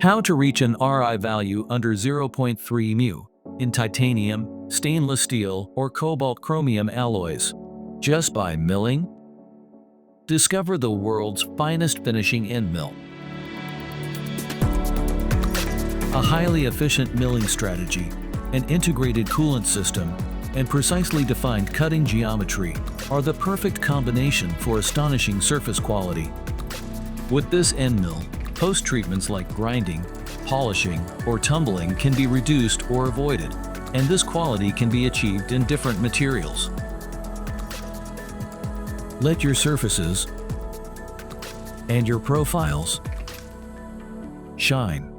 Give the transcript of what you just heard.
How to reach an RI value under 0.3 mu in titanium, stainless steel, or cobalt chromium alloys, just by milling? Discover the world's finest finishing end mill. A highly efficient milling strategy, an integrated coolant system, and precisely defined cutting geometry are the perfect combination for astonishing surface quality. With this end mill, post-treatments like grinding, polishing, or tumbling can be reduced or avoided, and this quality can be achieved in different materials. Let your surfaces and your profiles shine.